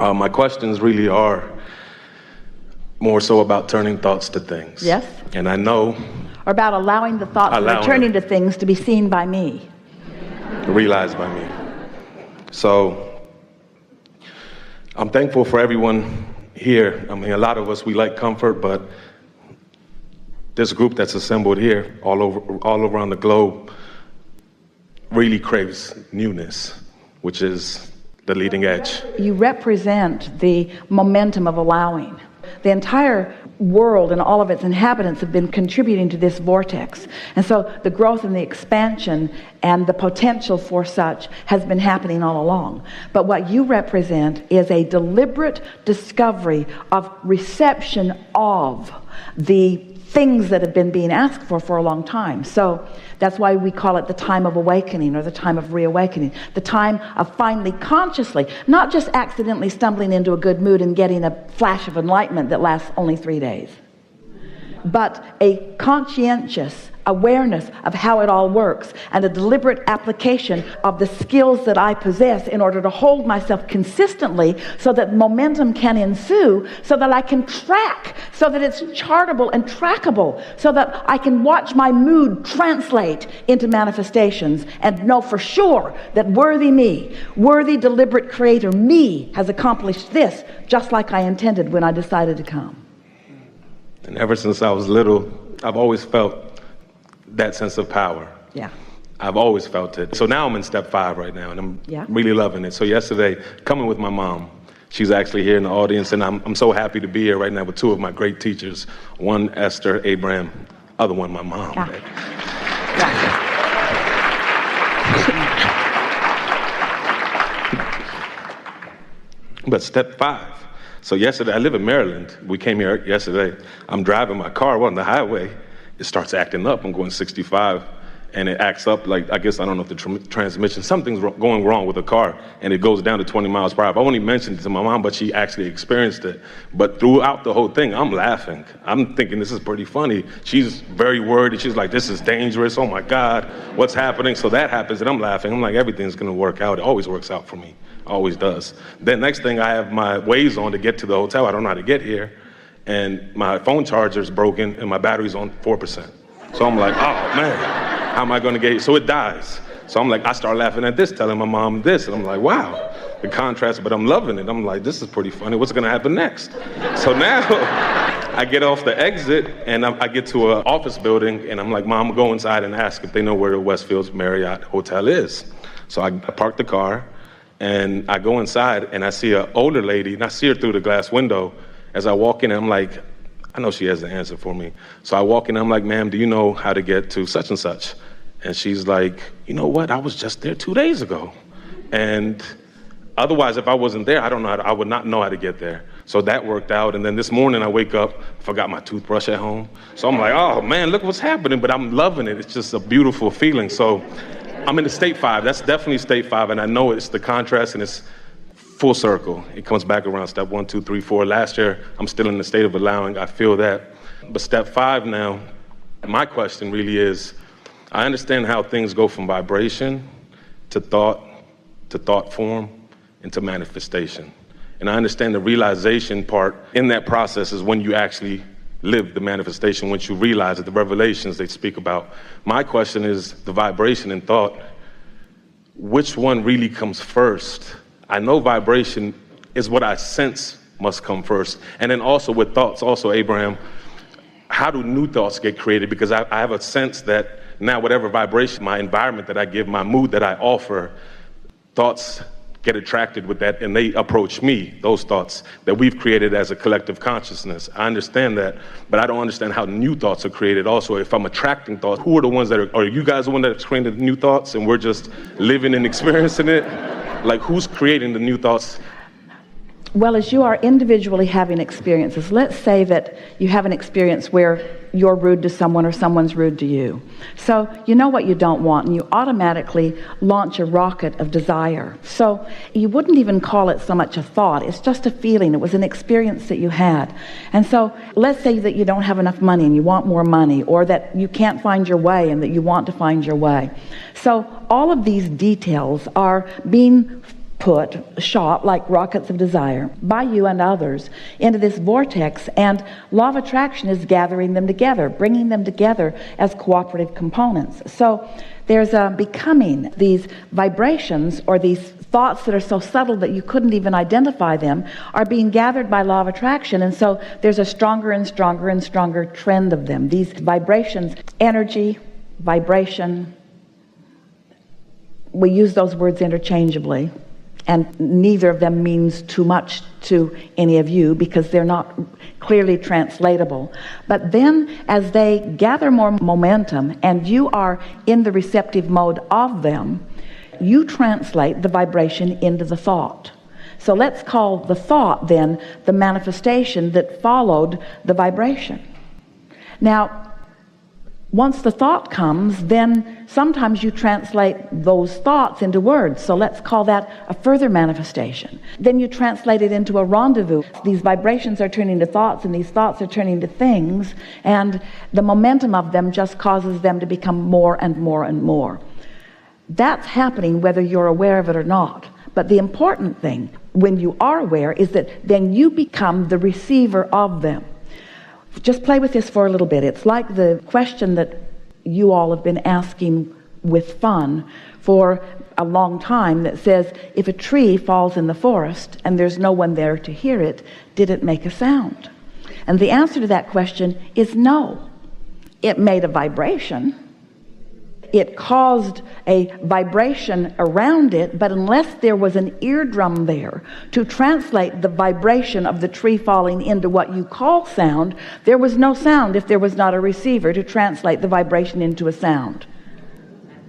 My questions really are more so about turning thoughts to things. Yes. And I know... Or about allowing the thoughts that are turning to things to be seen by me. Realized by me. So, I'm thankful for everyone here. I mean, a lot of us, we like comfort, but this group that's assembled here all around the globe really craves newness, which is the leading edge. You represent the momentum of allowing. The entire world and all of its inhabitants have been contributing to this vortex. And so the growth and the expansion and the potential for such has been happening all along. But what you represent is a deliberate discovery of reception of the things that have been being asked for a long time. So that's why we call it the time of awakening, or the time of reawakening, the time of finally consciously, not just accidentally stumbling into a good mood and getting a flash of enlightenment that lasts only 3 days, but a conscientious awareness of how it all works, and a deliberate application of the skills that I possess in order to hold myself consistently so that momentum can ensue, so that I can track, so that it's chartable and trackable, so that I can watch my mood translate into manifestations and know for sure that worthy me, worthy deliberate creator me, has accomplished this just like I intended when I decided to come. And ever since I was little, I've always felt that sense of power. Yeah. I've always felt it. So now I'm in step 5 right now, and I'm really loving it. So yesterday, coming with my mom, she's actually here in the audience, and I'm so happy to be here right now with 2 of my great teachers. One, Esther, Abraham, other one, my mom. Yeah. But step 5. So yesterday, I live in Maryland. We came here yesterday. I'm driving my car on the highway. It starts acting up. I'm going 65, and it acts up like, I guess, I don't know if the transmission, something's going wrong with the car, and it goes down to 20 miles per hour. I only mentioned it to my mom, but she actually experienced it. But throughout the whole thing, I'm laughing. I'm thinking this is pretty funny. She's very worried. She's like, this is dangerous. Oh my God, what's happening? So that happens, and I'm laughing. I'm like, everything's gonna work out. It always works out for me. Always does. Then next thing, I have my Waze on to get to the hotel. I don't know how to get here. And my phone charger's broken and my battery's on 4%. So I'm like, oh man, how am I gonna get here? So it dies. So I'm like, I start laughing at this, telling my mom this. And I'm like, wow, the contrast, but I'm loving it. I'm like, this is pretty funny. What's gonna happen next? So now I get off the exit and I get to an office building, and I'm like, Mom, go inside and ask if they know where the Westfields Marriott Hotel is. So I park the car and I go inside and I see an older lady, and I see her through the glass window. As I walk in, I'm like, I know she has the answer for me. So I walk in, I'm like, ma'am, do you know how to get to such and such? And she's like, you know what? I was just there 2 days ago. And otherwise, if I wasn't there, I would not know how to get there. So that worked out. And then this morning I wake up, forgot my toothbrush at home. So I'm like, oh man, look what's happening. But I'm loving it. It's just a beautiful feeling. So I'm in the state 5. That's definitely state 5. And I know it's the contrast, and it's full circle. It comes back around step 1, 2, 3, 4. Last year, I'm still in the state of allowing. I feel that. But step 5 now, my question really is, I understand how things go from vibration to thought form, into manifestation. And I understand the realization part in that process is when you actually live the manifestation, once you realize that the revelations they speak about. My question is the vibration and thought, which one really comes first? I know vibration is what I sense must come first. And then also with thoughts, also, Abraham, how do new thoughts get created? Because I have a sense that now whatever vibration, my environment that I give, my mood that I offer, thoughts get attracted with that, and they approach me, those thoughts that we've created as a collective consciousness. I understand that, but I don't understand how new thoughts are created. Also, if I'm attracting thoughts, who are the ones that are you guys the one that's creating the new thoughts and we're just living and experiencing it? Like, who's creating the new thoughts? Well, as you are individually having experiences, let's say that you have an experience where you're rude to someone or someone's rude to you. So you know what you don't want, and you automatically launch a rocket of desire. So you wouldn't even call it so much a thought. It's just a feeling. It was an experience that you had. And so let's say that you don't have enough money and you want more money, or that you can't find your way and that you want to find your way. So all of these details are being shot like rockets of desire by you and others into this vortex, and law of attraction is gathering them together, bringing them together as cooperative components. So there's a becoming. These vibrations or these thoughts that are so subtle that you couldn't even identify them are being gathered by law of attraction, and so there's a stronger and stronger and stronger trend of them. These vibrations, energy, vibration, we use those words interchangeably, and neither of them means too much to any of you because they're not clearly translatable. But then as they gather more momentum and you are in the receptive mode of them, you translate the vibration into the thought. So let's call the thought then the manifestation that followed the vibration. Now, once the thought comes, then sometimes you translate those thoughts into words. So let's call that a further manifestation. Then you translate it into a rendezvous. These vibrations are turning to thoughts, and these thoughts are turning to things, and the momentum of them just causes them to become more and more and more. That's happening whether you're aware of it or not. But the important thing, when you are aware, is that then you become the receiver of them. Just play with this for a little bit. It's like the question that you all have been asking with fun for a long time that says, if a tree falls in the forest and there's no one there to hear it, did it make a sound? And the answer to that question is no. It made a vibration. It caused a vibration around it, but unless there was an eardrum there to translate the vibration of the tree falling into what you call sound, there was no sound if there was not a receiver to translate the vibration into a sound.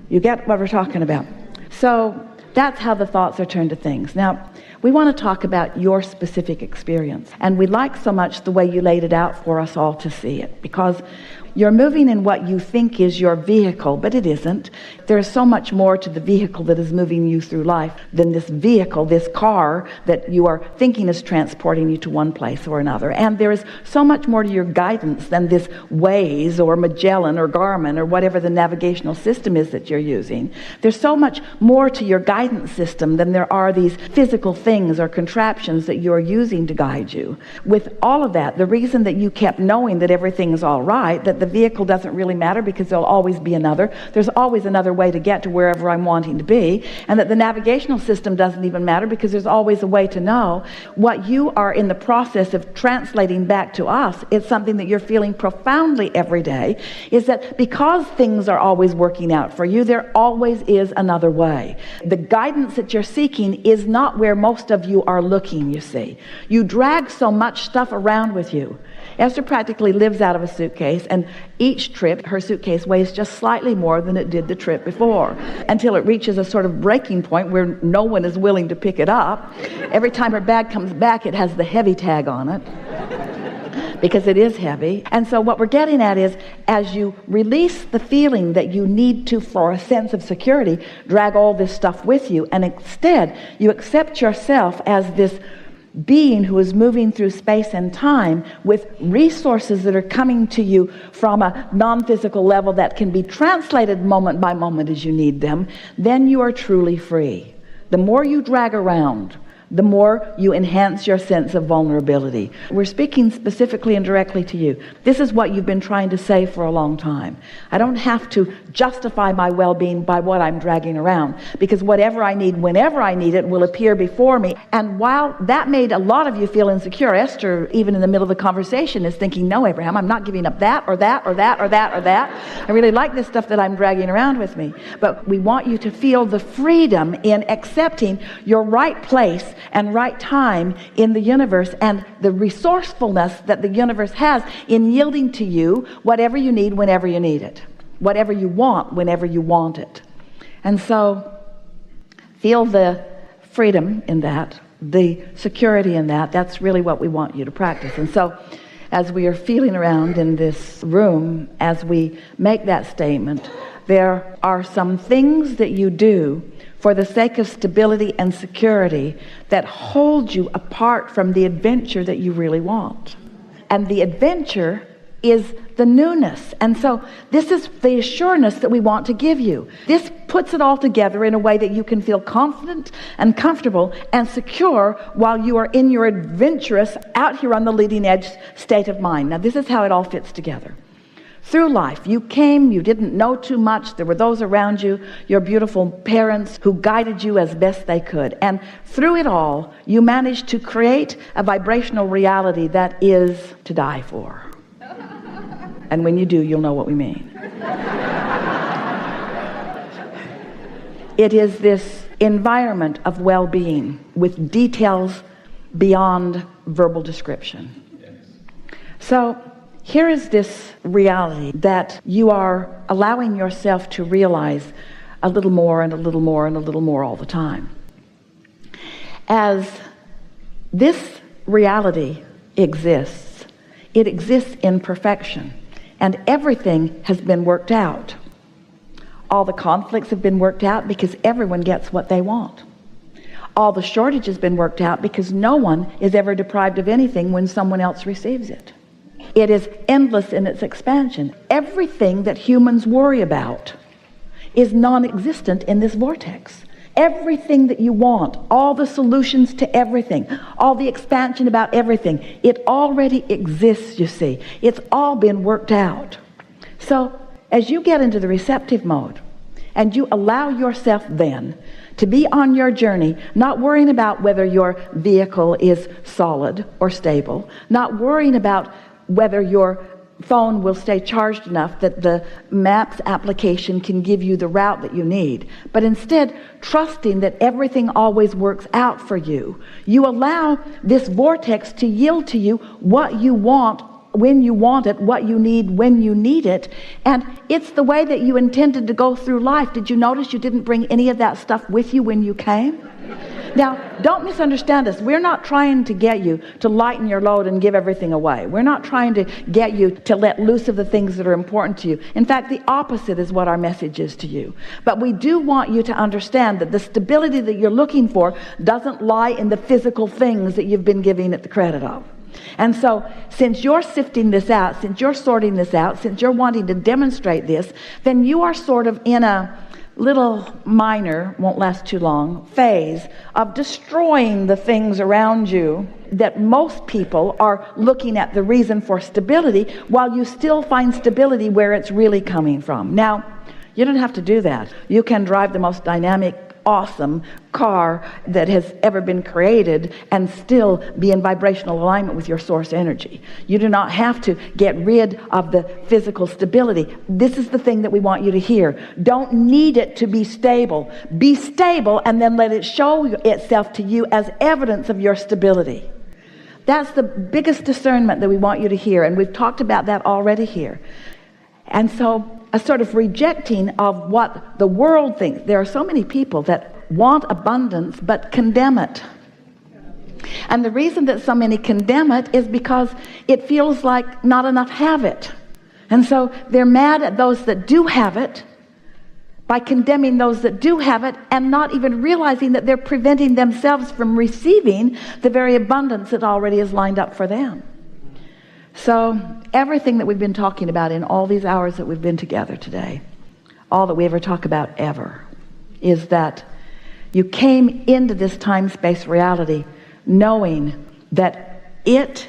You get what we're talking about? So that's how the thoughts are turned to things. Now, we want to talk about your specific experience, and we like so much the way you laid it out for us all to see it, because you're moving in what you think is your vehicle, but it isn't. There's so much more to the vehicle that is moving you through life than this vehicle, this car that you are thinking is transporting you to one place or another. And there is so much more to your guidance than this Waze or Magellan or Garmin or whatever the navigational system is that you're using. There's so much more to your guidance system than there are these physical things or contraptions that you're using to guide you. With all of that, the reason that you kept knowing that everything is all right, that the vehicle doesn't really matter because there'll always be another. There's always another way to get to wherever I'm wanting to be, and that the navigational system doesn't even matter because there's always a way to know. What you are in the process of translating back to us is something that you're feeling profoundly every day, is that because things are always working out for you, there always is another way. The guidance that you're seeking is not where most of you are looking, you see. You drag so much stuff around with you. Esther practically lives out of a suitcase, and each trip her suitcase weighs just slightly more than it did the trip before, until it reaches a sort of breaking point where no one is willing to pick it up. Every time her bag comes back, it has the heavy tag on it because it is heavy. And so what we're getting at is, as you release the feeling that you need to, for a sense of security, drag all this stuff with you, and instead you accept yourself as this being who is moving through space and time with resources that are coming to you from a non-physical level that can be translated moment by moment as you need them, then you are truly free. The more you drag around, the more you enhance your sense of vulnerability. We're speaking specifically and directly to you. This is what you've been trying to say for a long time. I don't have to justify my well-being by what I'm dragging around, because whatever I need, whenever I need it, will appear before me. And while that made a lot of you feel insecure, Esther, even in the middle of the conversation, is thinking, no, Abraham, I'm not giving up that or that or that or that or that. I really like this stuff that I'm dragging around with me. But we want you to feel the freedom in accepting your right place and right time in the universe, and the resourcefulness that the universe has in yielding to you whatever you need whenever you need it, whatever you want whenever you want it. And so feel the freedom in that, the security in that. That's really what we want you to practice. And so as we are feeling around in this room, as we make that statement, there are some things that you do for the sake of stability and security that hold you apart from the adventure that you really want. And the adventure is the newness. And so this is the assurance that we want to give you. This puts it all together in a way that you can feel confident and comfortable and secure while you are in your adventurous, out here on the leading edge state of mind. Now, this is how it all fits together. Through life, you came, you didn't know too much. There were those around you, your beautiful parents, who guided you as best they could. And through it all, you managed to create a vibrational reality that is to die for. And when you do, you'll know what we mean. It is this environment of well-being with details beyond verbal description. So here is this reality that you are allowing yourself to realize a little more and a little more and a little more all the time. As this reality exists, it exists in perfection, and everything has been worked out. All the conflicts have been worked out because everyone gets what they want. All the shortage has been worked out because no one is ever deprived of anything when someone else receives it. It is endless in its expansion. Everything that humans worry about is non-existent in this vortex. Everything that you want, all the solutions to everything, all the expansion about everything, it already exists, you see. It's all been worked out. So as you get into the receptive mode and you allow yourself then to be on your journey, not worrying about whether your vehicle is solid or stable, not worrying about whether your phone will stay charged enough that the maps application can give you the route that you need, but instead trusting that everything always works out for you. You allow this vortex to yield to you what you want when you want it, what you need when you need it, and it's the way that you intended to go through life. Did you notice you didn't bring any of that stuff with you when you came? Now, don't misunderstand us. We're not trying to get you to lighten your load and give everything away. We're not trying to get you to let loose of the things that are important to you. In fact, the opposite is what our message is to you. But we do want you to understand that the stability that you're looking for doesn't lie in the physical things that you've been giving it the credit of. And so, since you're sifting this out, since you're sorting this out, since you're wanting to demonstrate this, then you are sort of in a little minor, won't last too long, phase of destroying the things around you that most people are looking at the reason for stability, while you still find stability where it's really coming from. Now, you don't have to do that. You can drive the most dynamic, awesome car that has ever been created and still be in vibrational alignment with your source energy. You do not have to get rid of the physical stability. This is the thing that we want you to hear. Don't need it to be stable. Be stable and then let it show itself to you as evidence of your stability. That's the biggest discernment that we want you to hear, and we've talked about that already here. And so a sort of rejecting of what the world thinks. There are so many people that want abundance but condemn it. And the reason that so many condemn it is because it feels like not enough have it. And so they're mad at those that do have it by condemning those that do have it, and not even realizing that they're preventing themselves from receiving the very abundance that already is lined up for them. So everything that we've been talking about in all these hours that we've been together today, all that we ever talk about ever, is that you came into this time-space reality knowing that it,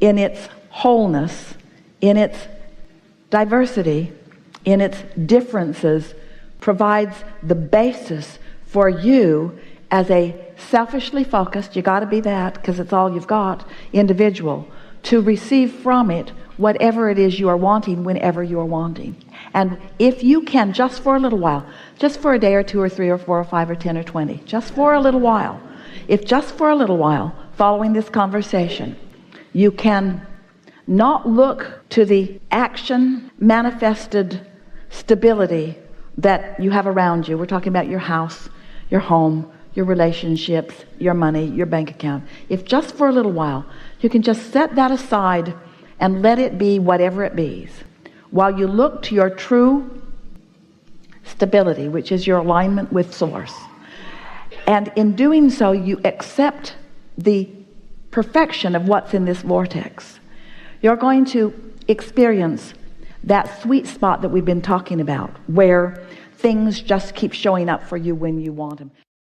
in its wholeness, in its diversity, in its differences, provides the basis for you as a selfishly focused, you got to be that because it's all you've got, individual, to receive from it whatever it is you are wanting whenever you are wanting. And if you can, just for a little while, just for a day or two or three or four or five or 10 or 20, just for a little while, if just for a little while following this conversation, you can not look to the action manifested stability that you have around you. We're talking about your house, your home, your relationships, your money, your bank account. If just for a little while you can just set that aside and let it be whatever it be, while you look to your true stability, which is your alignment with source. And in doing so, you accept the perfection of what's in this vortex. you're going to experience that sweet spot that we've been talking about, where things just keep showing up for you when you want them.